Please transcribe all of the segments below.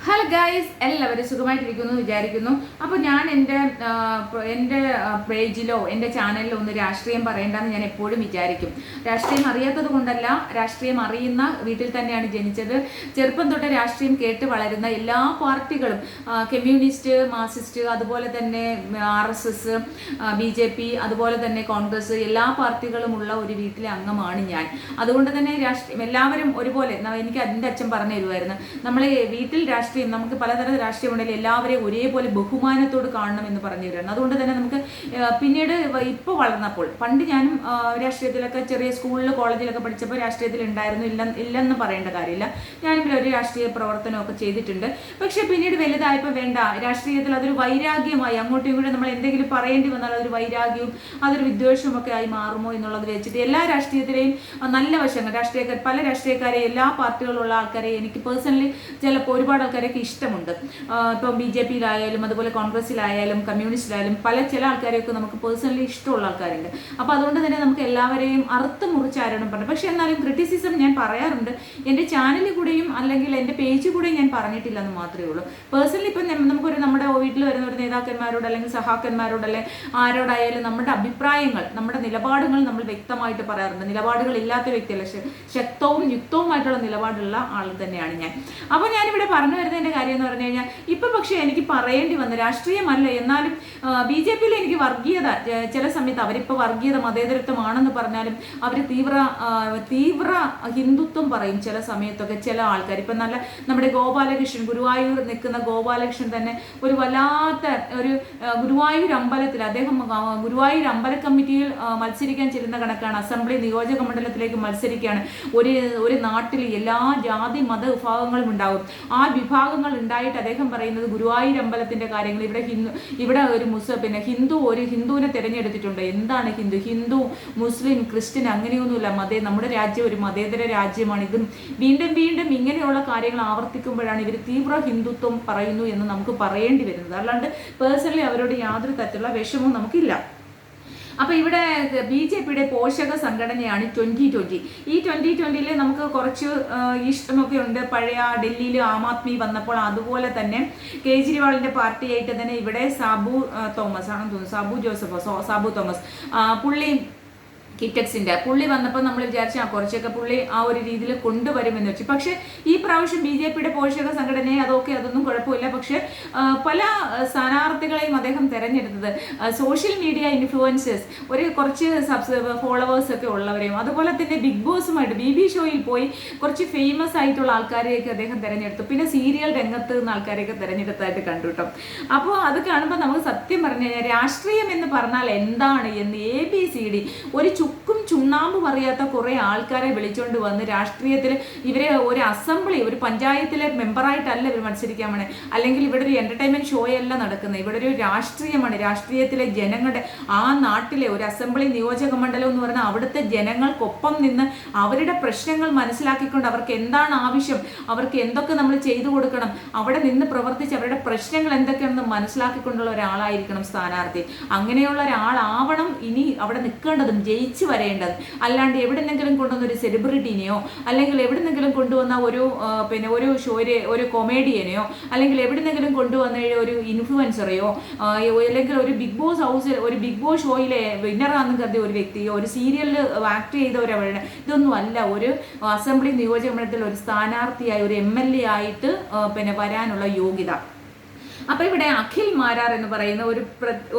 Hello guys, എല്ലാവരും സുഖമായിട്ടിരിക്കുന്നു വിചാരിക്കുന്നു. അപ്പോൾ ഞാൻ എൻ്റെ പേജിലോ എൻ്റെ ചാനലിലോ ഒന്ന് രാഷ്ട്രീയം പറയേണ്ടെന്ന് ഞാൻ എപ്പോഴും വിചാരിക്കും. രാഷ്ട്രീയം അറിയാത്തത് കൊണ്ടല്ല, രാഷ്ട്രീയം അറിയുന്ന വീട്ടിൽ തന്നെയാണ് ജനിച്ചത്. ചെറുപ്പം തൊട്ട് രാഷ്ട്രീയം കേട്ട് വളരുന്ന എല്ലാ പാർട്ടികളും, കമ്മ്യൂണിസ്റ്റ്, മാർക്സിസ്റ്റ്, അതുപോലെ തന്നെ RSS, BJP, അതുപോലെ തന്നെ കോൺഗ്രസ്, എല്ലാ പാർട്ടികളുമുള്ള ഒരു വീട്ടിലെ അംഗമാണ് ഞാൻ. അതുകൊണ്ട് തന്നെ രാഷ്ട്രീയം എല്ലാവരും ഒരുപോലെ, എനിക്ക് എൻ്റെ അച്ഛൻ പറഞ്ഞു തരുമായിരുന്നു, നമ്മളെ വീട്ടിൽ നമുക്ക് പലതരം രാഷ്ട്രീയമുണ്ടെങ്കിൽ എല്ലാവരെയും ഒരേപോലെ ബഹുമാനത്തോട് കാണണം എന്ന് പറഞ്ഞു തരുന്നു. അതുകൊണ്ട് തന്നെ നമുക്ക് പിന്നീട് ഇപ്പോൾ വളർന്നപ്പോൾ, പണ്ട് ഞാനും രാഷ്ട്രീയത്തിലൊക്കെ ചെറിയ സ്കൂളിൽ കോളേജിലൊക്കെ പഠിച്ചപ്പോൾ രാഷ്ട്രീയത്തിൽ ഉണ്ടായിരുന്നു, ഇല്ലെന്ന് പറയേണ്ട കാര്യമില്ല. ഞാനും ഒരു രാഷ്ട്രീയ പ്രവർത്തനമൊക്കെ ചെയ്തിട്ടുണ്ട്. പക്ഷെ പിന്നീട് വലുതായപ്പോൾ വേണ്ട, രാഷ്ട്രീയത്തിൽ അതൊരു വൈരാഗ്യമായി, അങ്ങോട്ടും ഇങ്ങോട്ടും നമ്മൾ എന്തെങ്കിലും പറയേണ്ടി വന്നാൽ അതൊരു വൈരാഗ്യവും അതൊരു വിദ്വേഷവും ഒക്കെ ആയി മാറുമോ എന്നുള്ളത് വെച്ചിട്ട് എല്ലാ രാഷ്ട്രീയത്തിലെയും നല്ല വശങ്ങൾ, പല രാഷ്ട്രീയക്കാരെ, എല്ലാ പാർട്ടികളുള്ള ആൾക്കാരെ എനിക്ക് പേഴ്സണലി ചിലപ്പോൾ ഒരുപാട് ആൾക്കാരൊക്കെ ഇഷ്ടമുണ്ട്. ഇപ്പം BJP-യിലായാലും അതുപോലെ കോൺഗ്രസിലായാലും കമ്മ്യൂണിസ്റ്റിലായാലും ചില ആൾക്കാരെയൊക്കെ നമുക്ക് പേഴ്സണലി ഇഷ്ടമുള്ള ആൾക്കാരുണ്ട്. അപ്പോൾ അതുകൊണ്ട് തന്നെ നമുക്ക് എല്ലാവരെയും അറുത്ത് മുറിച്ചാരണം പറഞ്ഞു. പക്ഷെ എന്നാലും ക്രിറ്റിസിസം ഞാൻ പറയാറുണ്ട്. എൻ്റെ ചാനലിൽ കൂടെയും അല്ലെങ്കിൽ എൻ്റെ പേജിൽ കൂടെയും ഞാൻ പറഞ്ഞിട്ടില്ല എന്ന് മാത്രമേ ഉള്ളൂ. പേഴ്സണലി ഇപ്പം നമ്മുടെ വീട്ടിൽ വരുന്ന ഒരു നേതാക്കന്മാരോട് അല്ലെങ്കിൽ സഹാക്കന്മാരോട് അല്ലെങ്കിൽ ആരോടായാലും നമ്മുടെ അഭിപ്രായങ്ങൾ, നമ്മുടെ നിലപാടുകൾ നമ്മൾ വ്യക്തമായിട്ട് പറയാറുണ്ട്. നിലപാടുകൾ ഇല്ലാത്ത വ്യക്തിയല്ല, ശക്തവും യുക്തവുമായിട്ടുള്ള നിലപാടുള്ള ആൾ തന്നെയാണ് ഞാൻ. അപ്പോൾ ഞാനിവിടെ പറഞ്ഞു വരുന്നതിൻ്റെ കാര്യം എന്ന് പറഞ്ഞു കഴിഞ്ഞാൽ, ഇപ്പം പക്ഷേ എനിക്ക് പറയേണ്ടി വന്നു, രാഷ്ട്രീയമല്ല എന്നാലും BJP-യിൽ എനിക്ക് വർഗീയത ചില സമയത്ത്, അവരിപ്പോൾ വർഗീയത മതേതരത്വമാണെന്ന് പറഞ്ഞാലും അവർ തീവ്ര ഹിന്ദുത്വം പറയും ചില സമയത്തൊക്കെ ചില ആൾക്കാർ. ഇപ്പം നമ്മുടെ ഗോപാലകൃഷ്ണൻ, ഗുരുവായൂർ നിൽക്കുന്ന ഗോപാലകൃഷ്ണൻ തന്നെ ഒരു വല്ലാത്ത ഒരു ഗുരുവായൂർ അമ്പലത്തിൽ, അദ്ദേഹം ഗുരുവായൂർ അമ്പല കമ്മിറ്റിയിൽ മത്സരിക്കാൻ ചെല്ലുന്ന കണക്കാണ്. അസംബ്ലി നിയോജക മണ്ഡലത്തിലേക്ക് മത്സരിക്കുകയാണ്. ഒരു നാട്ടിൽ എല്ലാ ജാതി മത വിഭാഗങ്ങളും ഉണ്ടാവും. ആ വിഭാഗങ്ങൾ ഉണ്ടായിട്ട് അദ്ദേഹം പറയുന്നത് ഗുരുവായൂർ അമ്പലത്തിന്റെ കാര്യങ്ങൾ, ഇവിടെ ഒരു ഹിന്ദുവിനെ തിരഞ്ഞെടുത്തിട്ടുണ്ട്. എന്താണ് ഹിന്ദു, മുസ്ലിം, ക്രിസ്ത്യൻ അങ്ങനെയൊന്നുമില്ല. നമ്മുടെ രാജ്യം ഒരു മതേതര രാജ്യമാണ്. ഇതും വീണ്ടും വീണ്ടും ഇങ്ങനെയുള്ള കാര്യങ്ങൾ ആവർത്തിക്കുമ്പോഴാണ് ഇവർ തീവ്ര ഹിന്ദുത്വം പറയുന്നു എന്ന് നമുക്ക് പറയേണ്ടി വരുന്നത്. അല്ലാണ്ട് പേഴ്സണലി അവരോട് യാതൊരു തരത്തിലുള്ള വിഷമവും നമുക്കില്ല. അപ്പോൾ ഇവിടെ BJP-യുടെ പോഷക സംഘടനയാണ് 2020. ഈ 2020-ൽ നമുക്ക് കുറച്ച് ഇഷ്ടമൊക്കെ ഉണ്ട്. പഴയ ഡൽഹിയിൽ ആം ആദ്മി വന്നപ്പോൾ അതുപോലെ തന്നെ കേജ്രിവാളിൻ്റെ പാർട്ടിയായിട്ട് തന്നെ ഇവിടെ സാബു തോമസ് ആണെന്ന് തോന്നുന്നു, സാബു തോമസ് കിറ്റക്സിൻ്റെ പുള്ളി വന്നപ്പോൾ നമ്മൾ വിചാരിച്ച കുറച്ചൊക്കെ പുള്ളി ആ ഒരു രീതിയിൽ കൊണ്ടുവരുമെന്ന് വെച്ചു. പക്ഷേ ഈ പ്രാവശ്യം BJP-യുടെ പോഷക സംഘടനയെ അതൊന്നും കുഴപ്പമില്ല. പക്ഷെ പല സ്ഥാനാർത്ഥികളെയും അദ്ദേഹം തിരഞ്ഞെടുത്തത് സോഷ്യൽ മീഡിയ ഇൻഫ്ലുവൻസേഴ്സ്, കുറച്ച് ഫോളോവേഴ്സ് ഒക്കെ ഉള്ളവരെയും, അതുപോലെ തന്നെ ബിഗ് ബോസുമായിട്ട് BB ഷോയിൽ പോയി കുറച്ച് ഫേമസ് ആയിട്ടുള്ള ആൾക്കാരെയൊക്കെ അദ്ദേഹം തിരഞ്ഞെടുത്തു. പിന്നെ സീരിയൽ രംഗത്ത് നിന്ന് ആൾക്കാരെയൊക്കെ തിരഞ്ഞെടുത്തായിട്ട് കണ്ടു കേട്ടോ. അപ്പോൾ അത് കാണുമ്പോൾ നമുക്ക് സത്യം പറഞ്ഞു കഴിഞ്ഞാൽ രാഷ്ട്രീയം എന്ന് പറഞ്ഞാൽ എന്താണ് എന്ന് ABCD ഒരു ചുക്കും ചുണ്ണാമ്പ് പറയാത്ത കുറേ ആൾക്കാരെ വിളിച്ചുകൊണ്ട് വന്ന് രാഷ്ട്രീയത്തിൽ ഇവരെ ഒരു അസംബ്ലി, ഒരു പഞ്ചായത്തിലെ മെമ്പറായിട്ടല്ല ഇവർ മത്സരിക്കാൻ വേണേ, അല്ലെങ്കിൽ ഇവിടെ ഒരു എൻ്റർടൈൻമെൻറ്റ് ഷോയല്ല നടക്കുന്നത്. ഇവിടെ ഒരു രാഷ്ട്രീയമാണ്. രാഷ്ട്രീയത്തിലെ ജനങ്ങളുടെ, ആ നാട്ടിലെ ഒരു അസംബ്ലി നിയോജക മണ്ഡലം എന്ന് പറഞ്ഞാൽ അവിടുത്തെ ജനങ്ങൾക്കൊപ്പം നിന്ന് അവരുടെ പ്രശ്നങ്ങൾ മനസ്സിലാക്കിക്കൊണ്ട് അവർക്ക് എന്താണ് ആവശ്യം, അവർക്ക് എന്തൊക്കെ നമ്മൾ ചെയ്തു കൊടുക്കണം, അവിടെ നിന്ന് പ്രവർത്തിച്ച് അവരുടെ പ്രശ്നങ്ങൾ എന്തൊക്കെയാണെന്ന് മനസ്സിലാക്കിക്കൊണ്ടുള്ള ഒരാളായിരിക്കണം സ്ഥാനാർത്ഥി. അങ്ങനെയുള്ള ഒരാളാവണം ഇനി അവിടെ നിൽക്കേണ്ടതും ജയിച്ച് വരേണ്ടത്. അല്ലാണ്ട് എവിടെന്നെങ്കിലും കൊണ്ടുവന്ന ഒരു സെലിബ്രിറ്റീനെയോ അല്ലെങ്കിൽ എവിടെന്നെങ്കിലും കൊണ്ടുവന്ന ഒരു ഷോയെ ഒരു കൊമേഡിയനെയോ അല്ലെങ്കിൽ എവിടെന്നെങ്കിലും കൊണ്ടുവന്ന ഒരു ഇൻഫ്ലുവൻസറെയോ അല്ലെങ്കിൽ ഒരു ബിഗ് ബോസ് ഹൗസിൽ ഒരു ബിഗ് ബോസ് ഷോയിലെ വിന്നറാണെന്ന് കരുതിയ ഒരു വ്യക്തിയോ ഒരു സീരിയലിൽ ആക്ട് ചെയ്തവരവരുടെ ഇതൊന്നും അല്ല ഒരു അസംബ്ലി നിയോജക മണ്ഡലത്തിൽ ഒരു സ്ഥാനാർത്ഥിയായി ഒരു MLA ആയിട്ട് വരാനുള്ള യോഗ്യത. അപ്പോൾ ഇവിടെ അഖിൽ മാരാർ എന്ന് പറയുന്ന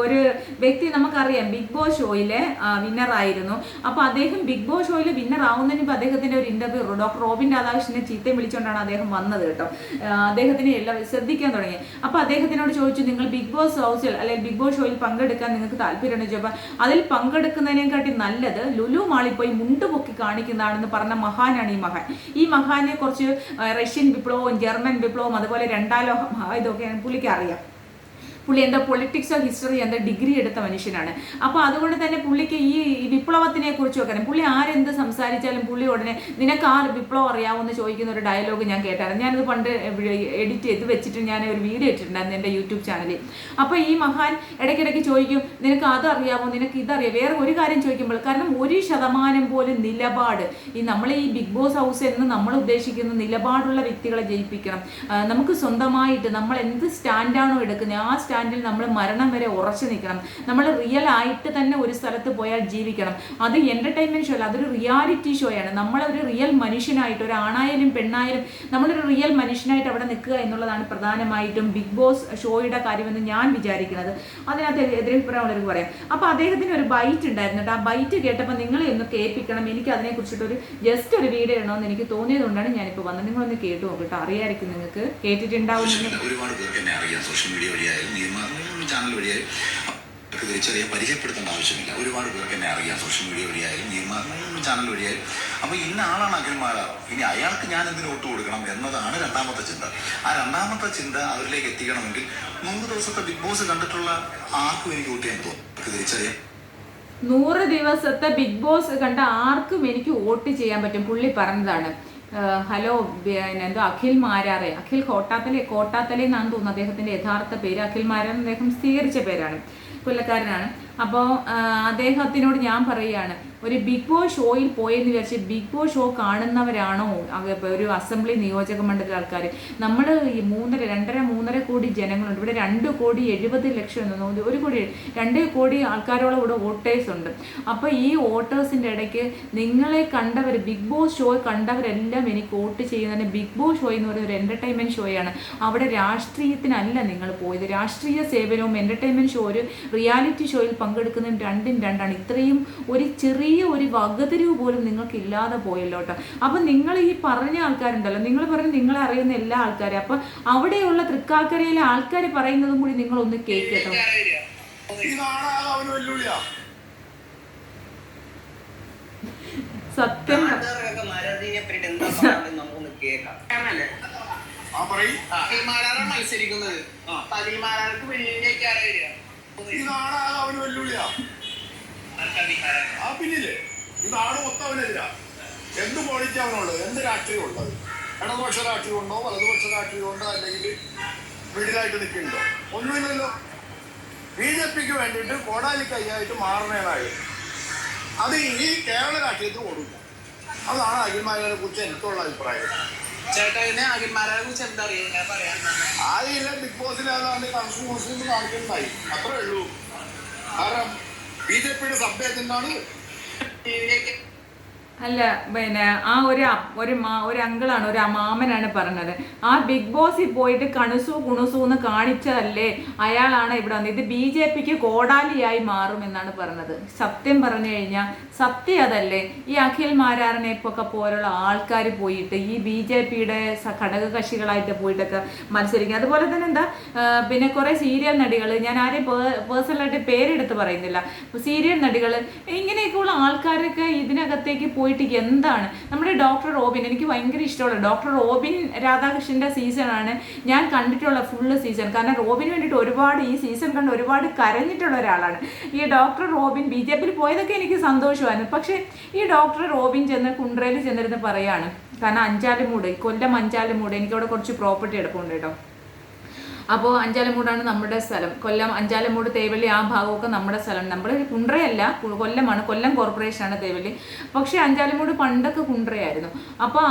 ഒരു വ്യക്തി നമുക്കറിയാം, ബിഗ് ബോസ് ഷോയിലെ വിന്നറായിരുന്നു. അപ്പോൾ അദ്ദേഹം ബിഗ് ബോസ് ഷോയിൽ വിന്നർ ആവുന്നതിന് മുമ്പ് അദ്ദേഹത്തിൻ്റെ ഒരു ഇന്റർവ്യൂ ഡോക്ടർ റോബിൻ രാധാകൃഷ്ണനെ ചീത്തയും വിളിച്ചുകൊണ്ടാണ് അദ്ദേഹം വന്നത് കേട്ടോ. അദ്ദേഹത്തിനെ എല്ലാം ശ്രദ്ധിക്കാൻ തുടങ്ങി. അപ്പോൾ അദ്ദേഹത്തിനോട് ചോദിച്ചു, നിങ്ങൾ ബിഗ് ബോസ് ഹൗസിൽ അല്ലെങ്കിൽ ബിഗ് ബോസ് ഷോയിൽ പങ്കെടുക്കാൻ നിങ്ങൾക്ക് താല്പര്യമുണ്ടെന്ന് ചോദിച്ചപ്പോൾ അതിൽ പങ്കെടുക്കുന്നതിനെക്കാട്ടി നല്ലത് ലുലു മാളിൽ പോയി മുണ്ടുപൊക്കി കാണിക്കുന്നതാണെന്ന് പറഞ്ഞ മഹാനാണ് ഈ മഹാനെ കുറച്ച് റഷ്യൻ വിപ്ലവവും ജർമ്മൻ വിപ്ലവവും അതുപോലെ രണ്ടാം ലോക ഇതൊക്കെയാണ് പുള്ളിക്ക് അറിയാം. പുള്ളി എന്താ പൊളിറ്റിക്സോ ഹിസ്റ്ററി എന്താ ഡിഗ്രി എടുത്ത മനുഷ്യനാണ്. അപ്പോൾ അതുകൊണ്ട് തന്നെ പുള്ളിക്ക് ഈ വിപ്ലവത്തിനെ കുറിച്ചൊക്കെ അറിയാം. പുള്ളി ആരെന്ത് സംസാരിച്ചാലും പുള്ളി ഉടനെ നിനക്ക് ആ വിപ്ലവം അറിയാവുമെന്ന് ചോദിക്കുന്ന ഒരു ഡയലോഗ് ഞാൻ കേട്ടായിരുന്നു. ഞാനത് പണ്ട് എഡിറ്റ് ചെയ്ത് വെച്ചിട്ട് ഞാൻ ഒരു വീഡിയോ ഇട്ടിട്ടുണ്ടായിരുന്നു എൻ്റെ യൂട്യൂബ് ചാനലിൽ. അപ്പോൾ ഈ മഹാൻ ഇടയ്ക്കിടയ്ക്ക് ചോദിക്കും നിനക്ക് അതറിയാമോ, നിനക്ക് ഇതറിയാം, വേറെ ഒരു കാര്യം ചോദിക്കുമ്പോൾ. കാരണം 1% പോലും നിലപാട് നമ്മൾ ഈ ബിഗ് ബോസ് ഹൗസ് എന്ന് നമ്മൾ ഉദ്ദേശിക്കുന്ന നിലപാടുള്ള വ്യക്തികളെ ജയിപ്പിക്കണം. നമുക്ക് സ്വന്തമായിട്ട് നമ്മൾ എന്ത് സ്റ്റാൻഡാണോ എടുക്കുന്നത് ആ സ്റ്റാൻഡിൽ നമ്മൾ മരണം വരെ ഉറച്ചു നിൽക്കണം. നമ്മൾ റിയൽ ആയിട്ട് തന്നെ ഒരു സ്ഥലത്ത് പോയാൽ ജീവിക്കണം. അത് എൻ്റർടൈൻമെൻറ്റ് ഷോ അല്ല, അതൊരു റിയാലിറ്റി ഷോയാണ്. നമ്മളൊരു റിയൽ മനുഷ്യനായിട്ട്, ഒരു ആണായാലും പെണ്ണായാലും നമ്മളൊരു റിയൽ മനുഷ്യനായിട്ട് അവിടെ നിൽക്കുക എന്നുള്ളതാണ് പ്രധാനമായിട്ടും ബിഗ് ബോസ് ഷോയുടെ കാര്യമെന്ന് ഞാൻ വിചാരിക്കുന്നത്. അതിനകത്ത് എതിരഭിപ്രായമുള്ളവർക്ക് പറയാം. അപ്പോൾ അദ്ദേഹത്തിന് ഒരു ബൈറ്റ് ഉണ്ടായിരുന്നു കേട്ടോ. ആ ബൈറ്റ് കേട്ടപ്പോൾ നിങ്ങളെ ഒന്ന് കേൾപ്പിക്കണം, എനിക്ക് അതിനെക്കുറിച്ചിട്ടൊരു ജസ്റ്റ് ഒരു വീഡിയോ ഇടണമെന്ന് എനിക്ക് തോന്നിയതുകൊണ്ടാണ് ഞാനിപ്പോൾ വന്നത്. നിങ്ങളൊന്ന് കേട്ടു നോക്കിട്ടോ, അറിയായിരിക്കും, നിങ്ങൾക്ക് കേട്ടിട്ടുണ്ടാവും. ഒരുപാട് പേർക്ക് എന്നെ അറിയാം, സോഷ്യൽ മീഡിയ വഴിയായാലും ചാനൽ വഴിയായാലും തിരിച്ചറിയാൻ പരിചയപ്പെടുത്തേണ്ട ആവശ്യമില്ല. ഒരുപാട് പേർക്ക് എന്നെ അറിയാം, സോഷ്യൽ മീഡിയ വഴിയായാലും ചാനൽ വഴിയായാലും. അപ്പോൾ ഇന്ന ആളാണ് അഖിൽമാരാർ, ഇനി അയാൾക്ക് ഞാൻ എന്തിനു വോട്ട് കൊടുക്കണം എന്നതാണ് രണ്ടാമത്തെ ചിന്ത. ആ രണ്ടാമത്തെ ചിന്ത അവരിലേക്ക് എത്തിക്കണമെങ്കിൽ 100 ദിവസത്തെ ബിഗ് ബോസ് കണ്ടിട്ടുള്ള ആർക്കും എനിക്ക് വോട്ട് ചെയ്യാൻ തോന്നും. തിരിച്ചറിയാം, 100 ദിവസത്തെ ബിഗ് ബോസ് കണ്ട ആർക്കും എനിക്ക് വോട്ട് ചെയ്യാൻ പറ്റും. പുള്ളി പറഞ്ഞതാണ്. ഹലോ, എന്തോ അഖിൽ മാരാറെ, അഖിൽ കോട്ടാത്തലേ എന്നാണ് തോന്നുന്നു അദ്ദേഹത്തിൻ്റെ യഥാർത്ഥ പേര്. അഖിൽ മാരാർ അദ്ദേഹം സ്ഥിരീകരിച്ച പേരാണ്, കൊല്ലക്കാരനാണ്. അപ്പോൾ അദ്ദേഹത്തിനോട് ഞാൻ പറയുകയാണ്, ഒരു ബിഗ് ബോസ് ഷോയിൽ പോയെന്ന് വിചാരിച്ച് ബിഗ് ബോസ് ഷോ കാണുന്നവരാണോ ഒരു അസംബ്ലി നിയോജക മണ്ഡല ആൾക്കാർ? നമ്മൾ ഈ 2.5-3 കോടി ജനങ്ങളുണ്ട് ഇവിടെ. 2,70,00,000 എന്നോ 1 കോടി 2 കോടി ആൾക്കാരോളം ഇവിടെ വോട്ടേഴ്സ് ഉണ്ട്. അപ്പോൾ ഈ വോട്ടേഴ്സിൻ്റെ ഇടയ്ക്ക് നിങ്ങളെ കണ്ടവർ, ബിഗ് ബോസ് ഷോ കണ്ടവരെല്ലാം എനിക്ക് വോട്ട് ചെയ്യുന്നതിന്. ബിഗ് ബോസ് ഷോ എന്ന് പറയുന്ന ഒരു എൻ്റർടൈൻമെൻറ്റ് ഷോയാണ്. അവിടെ രാഷ്ട്രീയത്തിനല്ല നിങ്ങൾ പോയത്. രാഷ്ട്രീയ സേവനവും എൻ്റർടൈൻമെൻറ്റ് ഷോ, ഒരു റിയാലിറ്റി ഷോയിൽ പങ്കെടുക്കുന്നതും രണ്ടും രണ്ടാണ്. ഇത്രയും ഒരു ചെറിയ ഒരു വകതിരിവ് പോലും നിങ്ങൾക്ക് ഇല്ലാതെ പോയല്ലോ കേട്ടോ. അപ്പം നിങ്ങൾ ഈ പറഞ്ഞ ആൾക്കാരുണ്ടല്ലോ, നിങ്ങൾ പറഞ്ഞ് നിങ്ങളെ അറിയുന്ന എല്ലാ ആൾക്കാരും, അപ്പം അവിടെയുള്ള തൃക്കാക്കരയിലെ ആൾക്കാർ പറയുന്നതും കൂടി നിങ്ങളൊന്ന് കേൾക്കട്ടോ. സത്യം മത്സരിക്കുന്നത് ആ പിന്നില്ലേ ഇതാണ് മൊത്തം അവനെതിരാ. എന്ത് പോളിറ്റി അവനുള്ളത്, എന്ത് രാഷ്ട്രീയം ഉള്ളത്? ഇടതുപക്ഷ രാഷ്ട്രീയം ഉണ്ടോ, വലതുപക്ഷ രാഷ്ട്രീയം ഉണ്ടോ, അല്ലെങ്കിൽ മിഡിലായിട്ട് നിൽക്കുന്നുണ്ടോ? ഒന്നുമില്ലല്ലോ. BJPക്ക് വേണ്ടിയിട്ട് കോടാലിക്ക് അയ്യായിട്ട് മാറുന്നതായി അത് ഈ കേരള രാഷ്ട്രീയത്തിൽ ഓടില്ല. അതാണ് അഖിൽമാരെ കുറിച്ച് എനിക്കുള്ള അഭിപ്രായം. ചേട്ടനെ അഖിൽമാരെ കുറിച്ച് എന്താ അറിയാൻ ആദ്യമില്ല, ബിഗ് ബോസിൽ അതാണ്ട് കൺഫ്യൂഷൻ കാണിക്കുന്നതായി, അത്രേ ഉള്ളൂ. കാരണം BJPയുടെ സഭ്യത്തിനാണ്. അല്ല, പിന്നെ ആ ഒരു അങ്കിളാണ്, ഒരു മാമനാണ് പറഞ്ഞത്. ആ ബിഗ് ബോസിൽ പോയിട്ട് കണുസു കുണുസു എന്ന് കാണിച്ചതല്ലേ അയാളാണ് ഇവിടെ വന്നത്. ഇത് BJPക്ക് കോടാലിയായി മാറുമെന്നാണ് പറഞ്ഞത്. സത്യം പറഞ്ഞു കഴിഞ്ഞാൽ സത്യം അതല്ലേ. ഈ അഖിൽ മാരാറിനെ ഒക്കെ പോലുള്ള ആൾക്കാർ പോയിട്ട് ഈ BJPയുടെ ഘടക കക്ഷികളായിട്ട് പോയിട്ടൊക്കെ മത്സരിക്കുക. അതുപോലെ തന്നെ എന്താ, പിന്നെ കുറേ സീരിയൽ നടികൾ, ഞാൻ ആരെയും പേഴ്സണലായിട്ട് പേരെടുത്ത് പറയുന്നില്ല, സീരിയൽ നടികൾ, ഇങ്ങനെയൊക്കെയുള്ള ആൾക്കാരൊക്കെ ഇതിനകത്തേക്ക് പോയിട്ട് എന്താണ്. നമ്മുടെ ഡോക്ടർ റോബിൻ, എനിക്ക് ഭയങ്കര ഇഷ്ടമുള്ള ഡോക്ടർ റോബിൻ രാധാകൃഷ്ണൻ്റെ സീസണാണ് ഞാൻ കണ്ടിട്ടുള്ള ഫുള്ള് സീസൺ. കാരണം റോബിന് വേണ്ടിയിട്ട് ഒരുപാട് ഈ സീസൺ കണ്ട് ഒരുപാട് കരഞ്ഞിട്ടുള്ള ഒരാളാണ് ഈ ഡോക്ടർ റോബിൻ. BJPയിൽ പോയതൊക്കെ എനിക്ക് സന്തോഷമായിരുന്നു. പക്ഷേ ഈ ഡോക്ടർ റോബിൻ കുണ്ട്രയിൽ ചെന്നിരുന്ന് പറയാണ്, കാരണം കൊല്ലം അഞ്ചാലുമൂട് എനിക്കവിടെ കുറച്ച് പ്രോപ്പർട്ടി എടുപ്പുണ്ട് കേട്ടോ. അപ്പോൾ അഞ്ചാലമൂടാണ് നമ്മുടെ സ്ഥലം. കൊല്ലം അഞ്ചാലമൂട്, തേവള്ളി ആ ഭാഗമൊക്കെ നമ്മുടെ സ്ഥലം. നമ്മൾ കുണ്ട്രയല്ല, കൊല്ലമാണ്, കൊല്ലം കോർപ്പറേഷനാണ് തേവള്ളി. പക്ഷേ അഞ്ചാലമൂട് പണ്ടൊക്കെ കുണ്ട്രയായിരുന്നു. അപ്പോൾ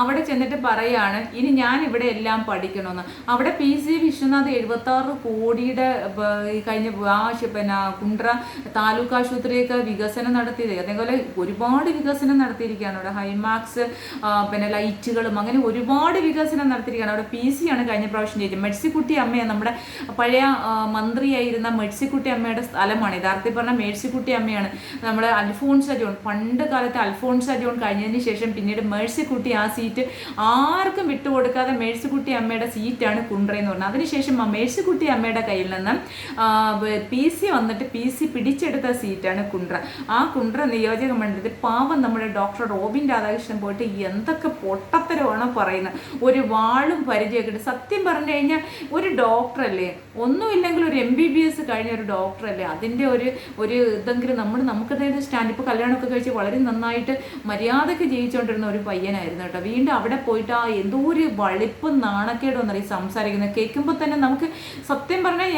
അവിടെ ചെന്നിട്ട് പറയാണ്, ഇനി ഞാൻ ഇവിടെ എല്ലാം പഠിക്കണമെന്ന്. അവിടെ PC വിശ്വനാഥ് 76 കോടിയുടെ കഴിഞ്ഞ പിന്നെ കുണ്ട്ര താലൂക്ക് ആശുപത്രിയൊക്കെ വികസനം നടത്തിയത്. അതേപോലെ ഒരുപാട് വികസനം നടത്തിയിരിക്കുകയാണ് അവിടെ. ഹൈമാക്സ്, പിന്നെ ലൈറ്റുകളും, അങ്ങനെ ഒരുപാട് വികസനം നടത്തിയിരിക്കുകയാണ് അവിടെ. PC ആണ് കഴിഞ്ഞ പ്രാവശ്യം ജയിച്ചത്. മേഴ്സിക്കുട്ടി അമ്മയാണ്, നമ്മുടെ പഴയ മന്ത്രിയായിരുന്ന മേഴ്സിക്കുട്ടി അമ്മയുടെ സ്ഥലമാണ്. യഥാർത്ഥത്തിൽ പറഞ്ഞാൽ മേഴ്സിക്കുട്ടി അമ്മയാണ് നമ്മുടെ അൽഫോൺസ ജോൺ. പണ്ട് കാലത്ത് അൽഫോൺസ ജോൺ കഴിഞ്ഞതിന് ശേഷം പിന്നീട് മേഴ്സിക്കുട്ടി ആ സീറ്റ് ആർക്കും വിട്ടുകൊടുക്കാതെ മേഴ്സിക്കുട്ടി അമ്മയുടെ സീറ്റാണ് കുണ്ട്രയെന്ന് പറഞ്ഞത്. അതിനുശേഷം മേഴ്സിക്കുട്ടി അമ്മയുടെ കയ്യിൽ നിന്ന് PC വന്നിട്ട് PC പിടിച്ചെടുത്ത സീറ്റാണ് കുണ്ട്ര. ആ കുണ്ട്ര നിയോജക മണ്ഡലത്തിൽ പാവം നമ്മുടെ ഡോക്ടർ റോബിൻ രാധാകൃഷ്ണൻ പോയിട്ട് എന്തൊക്കെ പൊട്ടത്തരമാണ് പറയുന്നത്. ഒരു വാളും പരിചയമൊക്കെ. സത്യം പറഞ്ഞു കഴിഞ്ഞാൽ ഒരു ഡോക്ടറല്ലേ, ഒന്നുമില്ലെങ്കിൽ ഒരു MBBS കഴിഞ്ഞ ഒരു ഡോക്ടറല്ലേ, അതിൻ്റെ ഒരു ഇതെങ്കിലും നമുക്കതായത് സ്റ്റാൻഡ്. ഇപ്പോൾ കല്യാണമൊക്കെ കഴിച്ച് വളരെ നന്നായിട്ട് മര്യാദയ്ക്ക് ജീവിച്ചുകൊണ്ടിരുന്ന ഒരു പയ്യനായിരുന്നു കേട്ടോ. വീണ്ടും അവിടെ പോയിട്ട് ആ എന്തോ ഒരു വളിപ്പും നാണക്കേടും എന്നറിയും സംസാരിക്കുന്നത് കേൾക്കുമ്പോൾ തന്നെ നമുക്ക് സത്യം പറഞ്ഞാൽ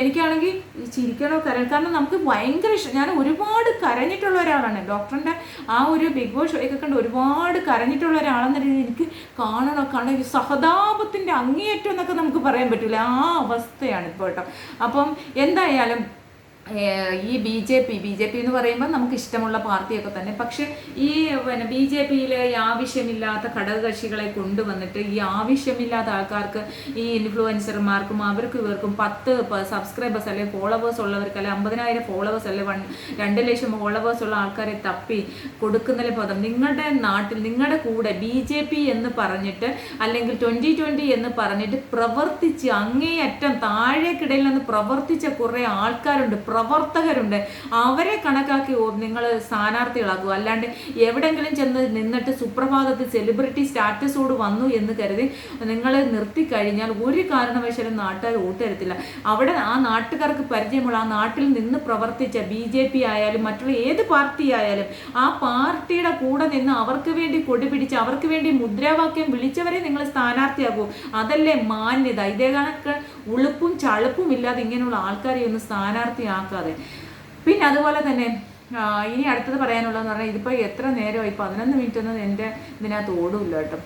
എനിക്കാണെങ്കിൽ ചിരിക്കണോ കരയണം. കാരണം നമുക്ക് ഭയങ്കര ഇഷ്ടം. ഞാൻ ഒരുപാട് കരഞ്ഞിട്ടുള്ള ഒരാളാണ്. ഡോക്ടറിൻ്റെ ആ ഒരു ബിഗ് ബോസ് ഷോയൊക്കെ കണ്ട് ഒരുപാട് കരഞ്ഞിട്ടുള്ള ഒരാളെന്ന രീതിയിൽ എനിക്ക് കാണണം ഈ സഹതാപത്തിൻ്റെ അങ്ങേയറ്റം എന്നൊക്കെ നമുക്ക് പറയാൻ പറ്റില്ല. ആ അവസ്ഥയാണ് ഇപ്പോൾ കേട്ടോ. അപ്പം എന്തായാലും ഈ ബി ജെ പി എന്ന് പറയുമ്പോൾ നമുക്ക് ഇഷ്ടമുള്ള പാർട്ടിയൊക്കെ തന്നെ. പക്ഷെ ഈ BJPയിലെ ഈ ആവശ്യമില്ലാത്ത ഘടകകക്ഷികളെ കൊണ്ടുവന്നിട്ട് ഈ ആവശ്യമില്ലാത്ത ആൾക്കാർക്ക്, ഈ ഇൻഫ്ലുവൻസർമാർക്കും അവർക്കും ഇവർക്കും 10 സബ്സ്ക്രൈബേഴ്സ് അല്ലെങ്കിൽ ഫോളോവേഴ്സ് ഉള്ളവർക്ക് അല്ലെങ്കിൽ 50,000 ഫോളോവേഴ്സ് അല്ലെങ്കിൽ 2 ലക്ഷം ഫോളോവേഴ്സ് ഉള്ള ആൾക്കാരെ തപ്പി കൊടുക്കുന്നതിലെ പദം നിങ്ങളുടെ നാട്ടിൽ നിങ്ങളുടെ കൂടെ BJP എന്ന് പറഞ്ഞിട്ട് അല്ലെങ്കിൽ 2020 എന്ന് പറഞ്ഞിട്ട് പ്രവർത്തിച്ച് അങ്ങേയറ്റം താഴേക്കിടയിൽ നിന്ന് പ്രവർത്തിച്ച കുറേ ആൾക്കാരുണ്ട്, പ്രവർത്തകരുണ്ട്. അവരെ കണക്കാക്കി നിങ്ങൾ സ്ഥാനാർത്ഥികളാക്കുക. അല്ലാണ്ട് എവിടെങ്കിലും ചെന്ന് നിന്നിട്ട് സുപ്രഭാതത്തിൽ സെലിബ്രിറ്റി സ്റ്റാറ്റസോട് വന്നു എന്ന് കരുതി നിങ്ങൾ നിർത്തിക്കഴിഞ്ഞാൽ ഒരു കാരണവശാലും നാട്ടുകാർ വോട്ട് തരത്തില്ല. അവിടെ ആ നാട്ടുകാർക്ക് പരിചയമുള്ള ആ നാട്ടിൽ നിന്ന് പ്രവർത്തിച്ച BJP ആയാലും മറ്റുള്ള ഏത് പാർട്ടി ആയാലും ആ പാർട്ടിയുടെ കൂടെ നിന്ന് അവർക്ക് വേണ്ടി കൊടി പിടിച്ച് അവർക്ക് വേണ്ടി മുദ്രാവാക്യം വിളിച്ചവരെ നിങ്ങൾ സ്ഥാനാർത്ഥിയാകൂ. അതല്ലേ മാന്യത. ഇതേ കണക്ക് ഉളുപ്പും ചളുപ്പും ഇല്ലാതെ ഇങ്ങനെയുള്ള ആൾക്കാരെ ഒന്ന് സ്ഥാനാർത്ഥിയാക്കാതെ. പിന്നെ അതുപോലെ തന്നെ ഇനി അടുത്തത് പറയാനുള്ളതെന്ന് പറഞ്ഞാൽ ഇതിപ്പോൾ എത്ര നേരമായി 11 മിനിറ്റ് ഒന്നും എൻ്റെ ഇതിനകത്ത് ഓടുമില്ല കേട്ടോ.